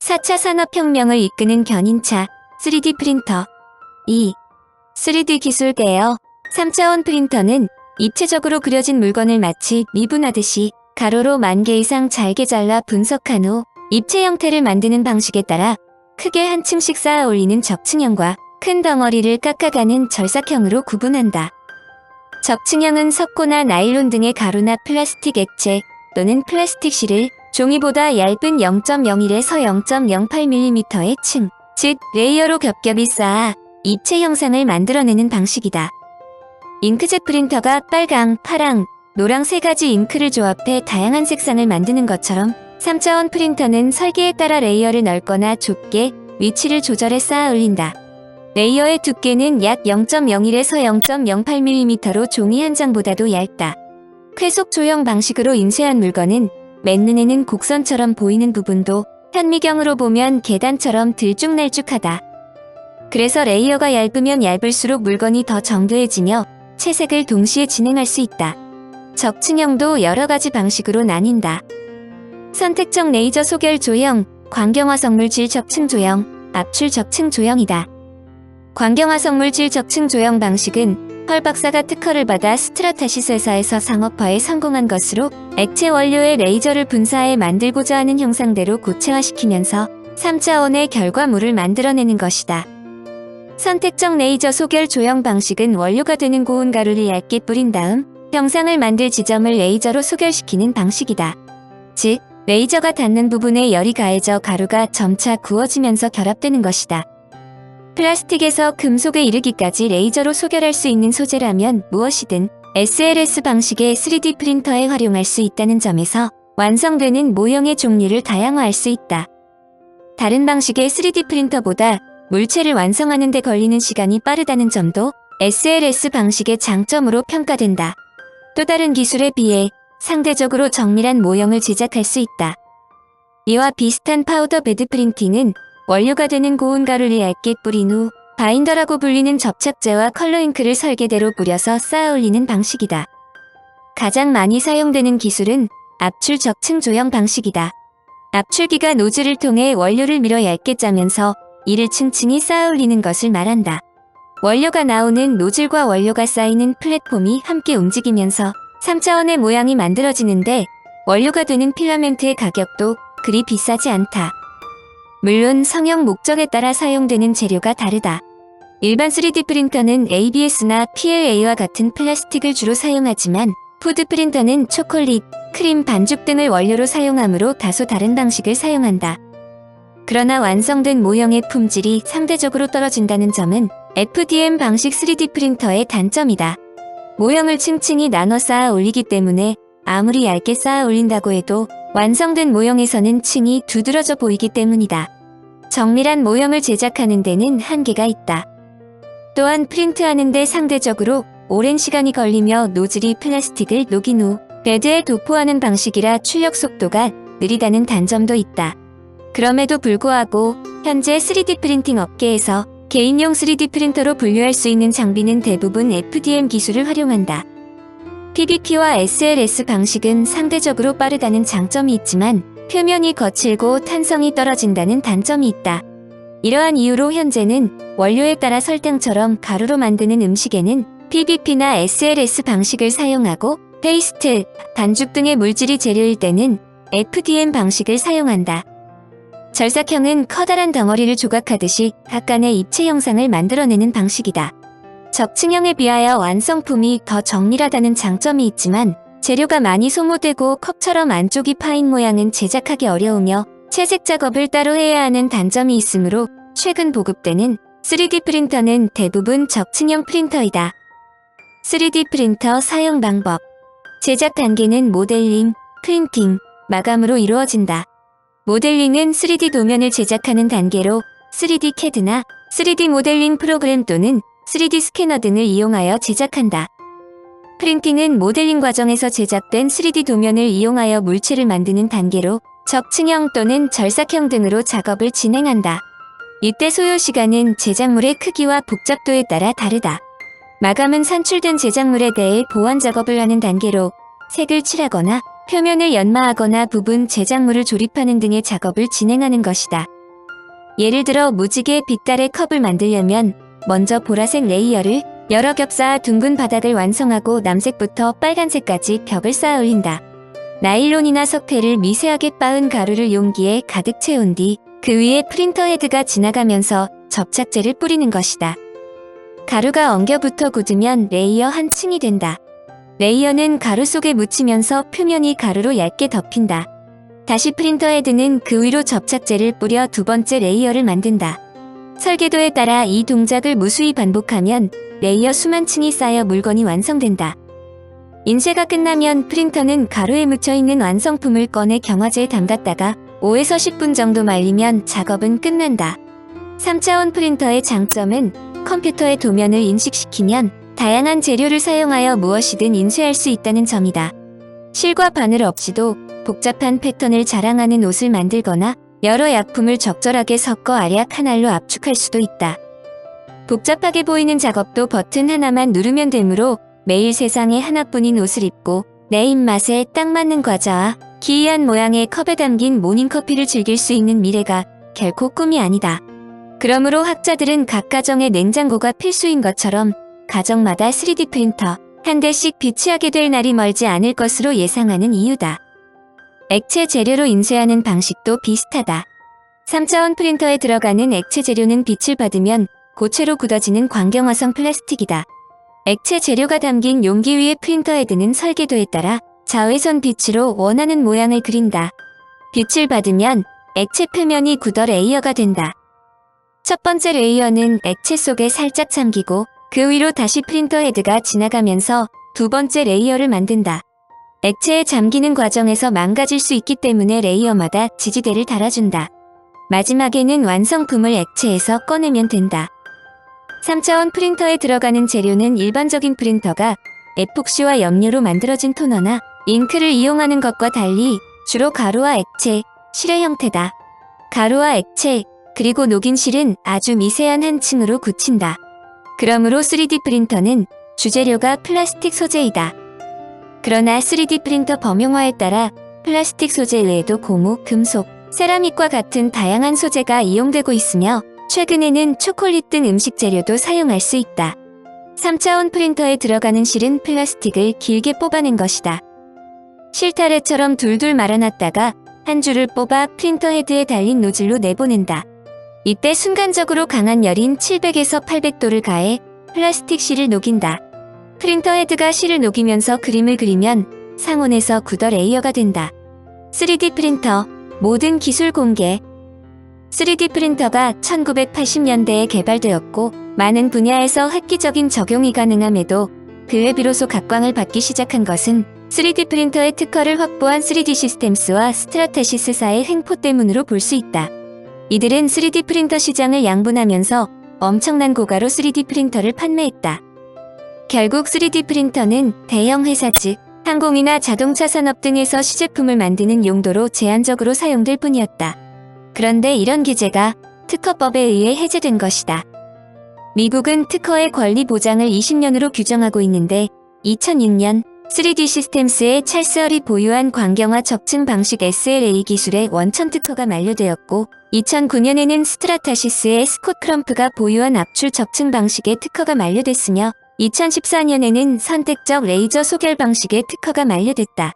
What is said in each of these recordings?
4차 산업혁명을 이끄는 견인차, 3D 프린터. 2. 3D 기술 개요. 3차원 프린터는 입체적으로 그려진 물건을 마치 미분하듯이 가로로 10,000개 이상 잘게 잘라 분석한 후 입체 형태를 만드는 방식에 따라 크게 한 층씩 쌓아 올리는 적층형과 큰 덩어리를 깎아가는 절삭형으로 구분한다. 적층형은 석고나 나일론 등의 가루나 플라스틱 액체 또는 플라스틱 실을 종이보다 얇은 0.01에서 0.08mm의 층, 즉 레이어로 겹겹이 쌓아 입체 형상을 만들어내는 방식이다. 잉크젯 프린터가 빨강, 파랑, 노랑 세 가지 잉크를 조합해 다양한 색상을 만드는 것처럼 3차원 프린터는 설계에 따라 레이어를 넓거나 좁게 위치를 조절해 쌓아 올린다. 레이어의 두께는 약 0.01에서 0.08mm로 종이 한 장보다도 얇다. 쾌속 조형 방식으로 인쇄한 물건은 맨눈에는 곡선처럼 보이는 부분도 현미경으로 보면 계단처럼 들쭉날쭉하다. 그래서 레이어가 얇으면 얇을수록 물건이 더 정교해지며 채색을 동시에 진행할 수 있다. 적층형도 여러 가지 방식으로 나뉜다. 선택적 레이저 소결 조형, 광경화석물질 적층 조형, 압출 적층 조형이다. 광경화석물질 적층 조형 방식은 펄 박사가 특허를 받아 스트라타시스 회사에서 상업화에 성공한 것으로 액체 원료에 레이저를 분사해 만들고자 하는 형상대로 고체화시키면서 3차원의 결과물을 만들어내는 것이다. 선택적 레이저 소결 조형 방식은 원료가 되는 고운 가루를 얇게 뿌린 다음 형상을 만들 지점을 레이저로 소결시키는 방식이다. 즉, 레이저가 닿는 부분에 열이 가해져 가루가 점차 구워지면서 결합되는 것이다. 플라스틱에서 금속에 이르기까지 레이저로 소결할 수 있는 소재라면 무엇이든 SLS 방식의 3D 프린터에 활용할 수 있다는 점에서 완성되는 모형의 종류를 다양화할 수 있다. 다른 방식의 3D 프린터보다 물체를 완성하는 데 걸리는 시간이 빠르다는 점도 SLS 방식의 장점으로 평가된다. 또 다른 기술에 비해 상대적으로 정밀한 모형을 제작할 수 있다. 이와 비슷한 파우더 베드 프린팅은 원료가 되는 고운 가루를 얇게 뿌린 후 바인더라고 불리는 접착제와 컬러 잉크를 설계대로 뿌려서 쌓아 올리는 방식이다. 가장 많이 사용되는 기술은 압출 적층 조형 방식이다. 압출기가 노즐을 통해 원료를 밀어 얇게 짜면서 이를 층층이 쌓아 올리는 것을 말한다. 원료가 나오는 노즐과 원료가 쌓이는 플랫폼이 함께 움직이면서 3차원의 모양이 만들어지는데 원료가 되는 필라멘트의 가격도 그리 비싸지 않다. 물론 성형 목적에 따라 사용되는 재료가 다르다. 일반 3D 프린터는 ABS나 PLA와 같은 플라스틱을 주로 사용하지만 푸드 프린터는 초콜릿, 크림, 반죽 등을 원료로 사용하므로 다소 다른 방식을 사용한다. 그러나 완성된 모형의 품질이 상대적으로 떨어진다는 점은 FDM 방식 3D 프린터의 단점이다. 모형을 층층이 나눠 쌓아 올리기 때문에 아무리 얇게 쌓아 올린다고 해도 완성된 모형에서는 층이 두드러져 보이기 때문이다. 정밀한 모형을 제작하는 데는 한계가 있다. 또한 프린트하는 데 상대적으로 오랜 시간이 걸리며 노즐이 플라스틱을 녹인 후 베드에 도포하는 방식이라 출력 속도가 느리다는 단점도 있다. 그럼에도 불구하고 현재 3D 프린팅 업계에서 개인용 3D 프린터로 분류할 수 있는 장비는 대부분 FDM 기술을 활용한다. PBP와 SLS 방식은 상대적으로 빠르다는 장점이 있지만 표면이 거칠고 탄성이 떨어진다는 단점이 있다. 이러한 이유로 현재는 원료에 따라 설탕처럼 가루로 만드는 음식에는 PBP나 SLS 방식을 사용하고 페이스트, 반죽 등의 물질이 재료일 때는 FDM 방식을 사용한다. 절삭형은 커다란 덩어리를 조각하듯이 각간의 입체 형상을 만들어내는 방식이다. 적층형에 비하여 완성품이 더 정밀하다는 장점이 있지만 재료가 많이 소모되고 컵처럼 안쪽이 파인 모양은 제작하기 어려우며 채색 작업을 따로 해야 하는 단점이 있으므로 최근 보급되는 3D 프린터는 대부분 적층형 프린터이다. 3D 프린터 사용 방법. 제작 단계는 모델링, 프린팅, 마감으로 이루어진다. 모델링은 3D 도면을 제작하는 단계로 3D CAD나 3D 모델링 프로그램 또는 3D 스캐너 등을 이용하여 제작한다. 프린팅은 모델링 과정에서 제작된 3D 도면을 이용하여 물체를 만드는 단계로 적층형 또는 절삭형 등으로 작업을 진행한다. 이때 소요시간은 제작물의 크기와 복잡도에 따라 다르다. 마감은 산출된 제작물에 대해 보완 작업을 하는 단계로 색을 칠하거나 표면을 연마하거나 부분 제작물을 조립하는 등의 작업을 진행하는 것이다. 예를 들어 무지개 빛달의 컵을 만들려면 먼저 보라색 레이어를 여러 겹 쌓아 둥근 바닥을 완성하고 남색부터 빨간색까지 벽을 쌓아 올린다. 나일론이나 석패를 미세하게 빻은 가루를 용기에 가득 채운 뒤 그 위에 프린터 헤드가 지나가면서 접착제를 뿌리는 것이다. 가루가 엉겨붙어 굳으면 레이어 한 층이 된다. 레이어는 가루 속에 묻히면서 표면이 가루로 얇게 덮인다. 다시 프린터 헤드는 그 위로 접착제를 뿌려 두 번째 레이어를 만든다. 설계도에 따라 이 동작을 무수히 반복하면 레이어 수만 층이 쌓여 물건이 완성된다. 인쇄가 끝나면 프린터는 가루에 묻혀있는 완성품을 꺼내 경화제에 담갔다가 5에서 10분 정도 말리면 작업은 끝난다. 3차원 프린터의 장점은 컴퓨터의 도면을 인식시키면 다양한 재료를 사용하여 무엇이든 인쇄할 수 있다는 점이다. 실과 바늘 없이도 복잡한 패턴을 자랑하는 옷을 만들거나 여러 약품을 적절하게 섞어 알약 하나로 압축할 수도 있다. 복잡하게 보이는 작업도 버튼 하나만 누르면 되므로 매일 세상에 하나뿐인 옷을 입고 내 입맛에 딱 맞는 과자와 기이한 모양의 컵에 담긴 모닝커피를 즐길 수 있는 미래가 결코 꿈이 아니다. 그러므로 학자들은 각 가정의 냉장고가 필수인 것처럼 가정마다 3D 프린터 한 대씩 비치하게 될 날이 멀지 않을 것으로 예상하는 이유다. 액체 재료로 인쇄하는 방식도 비슷하다. 3차원 프린터에 들어가는 액체 재료는 빛을 받으면 고체로 굳어지는 광경화성 플라스틱이다. 액체 재료가 담긴 용기 위의 프린터 헤드는 설계도에 따라 자외선 빛으로 원하는 모양을 그린다. 빛을 받으면 액체 표면이 굳어 레이어가 된다. 첫 번째 레이어는 액체 속에 살짝 잠기고 그 위로 다시 프린터 헤드가 지나가면서 두 번째 레이어를 만든다. 액체에 잠기는 과정에서 망가질 수 있기 때문에 레이어마다 지지대를 달아준다. 마지막에는 완성품을 액체에서 꺼내면 된다. 3차원 프린터에 들어가는 재료는 일반적인 프린터가 에폭시와 염료로 만들어진 토너나 잉크를 이용하는 것과 달리 주로 가루와 액체, 실의 형태다. 가루와 액체, 그리고 녹인 실은 아주 미세한 한 층으로 굳힌다. 그러므로 3D 프린터는 주재료가 플라스틱 소재이다. 그러나 3D 프린터 범용화에 따라 플라스틱 소재 외에도 고무, 금속, 세라믹과 같은 다양한 소재가 이용되고 있으며 최근에는 초콜릿 등 음식 재료도 사용할 수 있다. 3차원 프린터에 들어가는 실은 플라스틱을 길게 뽑아낸 것이다. 실타래처럼 둘둘 말아놨다가 한 줄을 뽑아 프린터 헤드에 달린 노즐로 내보낸다. 이때 순간적으로 강한 열인 700에서 800도를 가해 플라스틱 실을 녹인다. 프린터 헤드가 실을 녹이면서 그림을 그리면 상온에서 굳어 레이어가 된다. 3D 프린터, 모든 기술 공개. 3D 프린터가 1980년대에 개발되었고 많은 분야에서 획기적인 적용이 가능함에도 근래 비로소 각광을 받기 시작한 것은 3D 프린터의 특허를 확보한 3D 시스템스와 스트라테시스사의 횡포 때문으로 볼 수 있다. 이들은 3D 프린터 시장을 양분하면서 엄청난 고가로 3D 프린터를 판매했다. 결국 3D 프린터는 대형 회사 즉 항공이나 자동차 산업 등에서 시제품을 만드는 용도로 제한적으로 사용될 뿐이었다. 그런데 이런 규제가 특허법에 의해 해제된 것이다. 미국은 특허의 권리 보장을 20년으로 규정하고 있는데 2006년 3D 시스템스의 찰스 헐이 보유한 광경화 적층 방식 SLA 기술의 원천 특허가 만료되었고 2009년에는 스트라타시스의 스콧 크럼프가 보유한 압출 적층 방식의 특허가 만료됐으며 2014년에는 선택적 레이저 소결 방식의 특허가 만료됐다.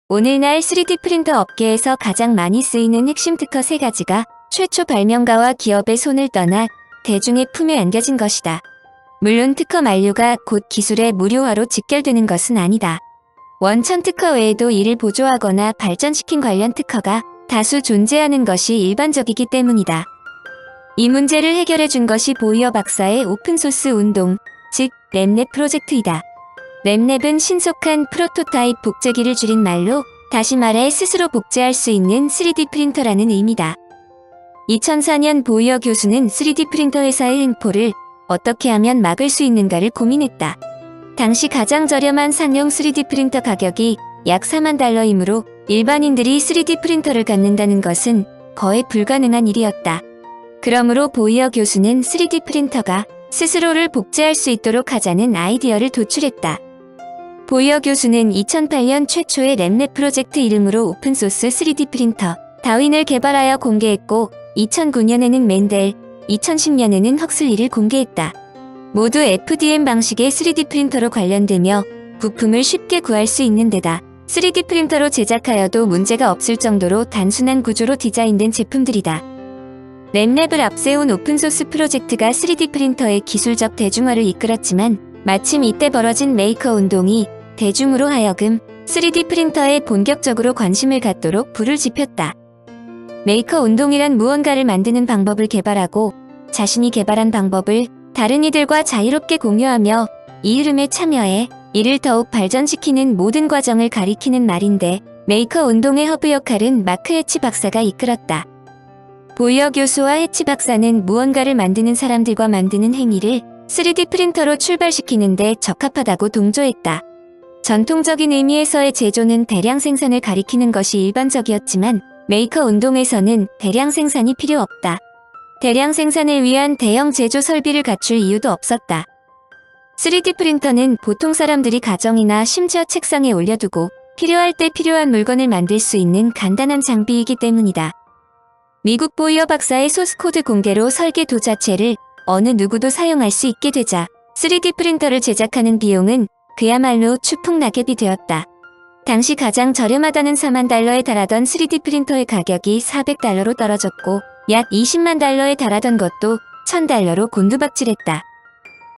오늘날 3D 프린터 업계에서 가장 많이 쓰이는 핵심 특허 3가지가 최초 발명가와 기업의 손을 떠나 대중의 품에 안겨진 것이다. 물론 특허 만료가 곧 기술의 무료화로 직결되는 것은 아니다. 원천 특허 외에도 이를 보조하거나 발전시킨 관련 특허가 다수 존재하는 것이 일반적이기 때문이다. 이 문제를 해결해 준 것이 보이어 박사의 오픈소스 운동, 즉 랩랩 프로젝트이다. 랩랩은 신속한 프로토타입 복제기를 줄인 말로 다시 말해 스스로 복제할 수 있는 3D 프린터라는 의미다. 2004년 보이어 교수는 3D 프린터 회사의 횡포를 어떻게 하면 막을 수 있는가를 고민했다. 당시 가장 저렴한 상용 3D 프린터 가격이 약 4만 달러이므로 일반인들이 3D 프린터를 갖는다는 것은 거의 불가능한 일이었다. 그러므로 보이어 교수는 3D 프린터가 스스로를 복제할 수 있도록 하자는 아이디어를 도출했다. 보이어 교수는 2008년 최초의 랩랩 프로젝트 이름으로 오픈소스 3D 프린터 다윈을 개발하여 공개했고 2009년에는 맨델, 2010년에는 헉슬리를 공개했다. 모두 FDM 방식의 3D 프린터로 관련되며 부품을 쉽게 구할 수 있는 데다 3D 프린터로 제작하여도 문제가 없을 정도로 단순한 구조로 디자인된 제품들이다. 램랩을 앞세운 오픈소스 프로젝트가 3D 프린터의 기술적 대중화를 이끌었지만 마침 이때 벌어진 메이커 운동이 대중으로 하여금 3D 프린터에 본격적으로 관심을 갖도록 불을 지폈다. 메이커 운동이란 무언가를 만드는 방법을 개발하고 자신이 개발한 방법을 다른 이들과 자유롭게 공유하며 이 흐름에 참여해 이를 더욱 발전시키는 모든 과정을 가리키는 말인데 메이커 운동의 허브 역할은 마크 해치 박사가 이끌었다. 보이어 교수와 해치 박사는 무언가를 만드는 사람들과 만드는 행위를 3D 프린터로 출발시키는데 적합하다고 동조했다. 전통적인 의미에서의 제조는 대량 생산을 가리키는 것이 일반적이었지만 메이커 운동에서는 대량 생산이 필요 없다. 대량 생산을 위한 대형 제조 설비를 갖출 이유도 없었다. 3D 프린터는 보통 사람들이 가정이나 심지어 책상에 올려두고 필요할 때 필요한 물건을 만들 수 있는 간단한 장비이기 때문이다. 미국 보이어 박사의 소스코드 공개로 설계도 자체를 어느 누구도 사용할 수 있게 되자 3D 프린터를 제작하는 비용은 그야말로 추풍낙엽이 되었다. 당시 가장 저렴하다는 $40,000에 달하던 3D 프린터의 가격이 $400로 떨어졌고 약 $200,000에 달하던 것도 $1,000로 곤두박질했다.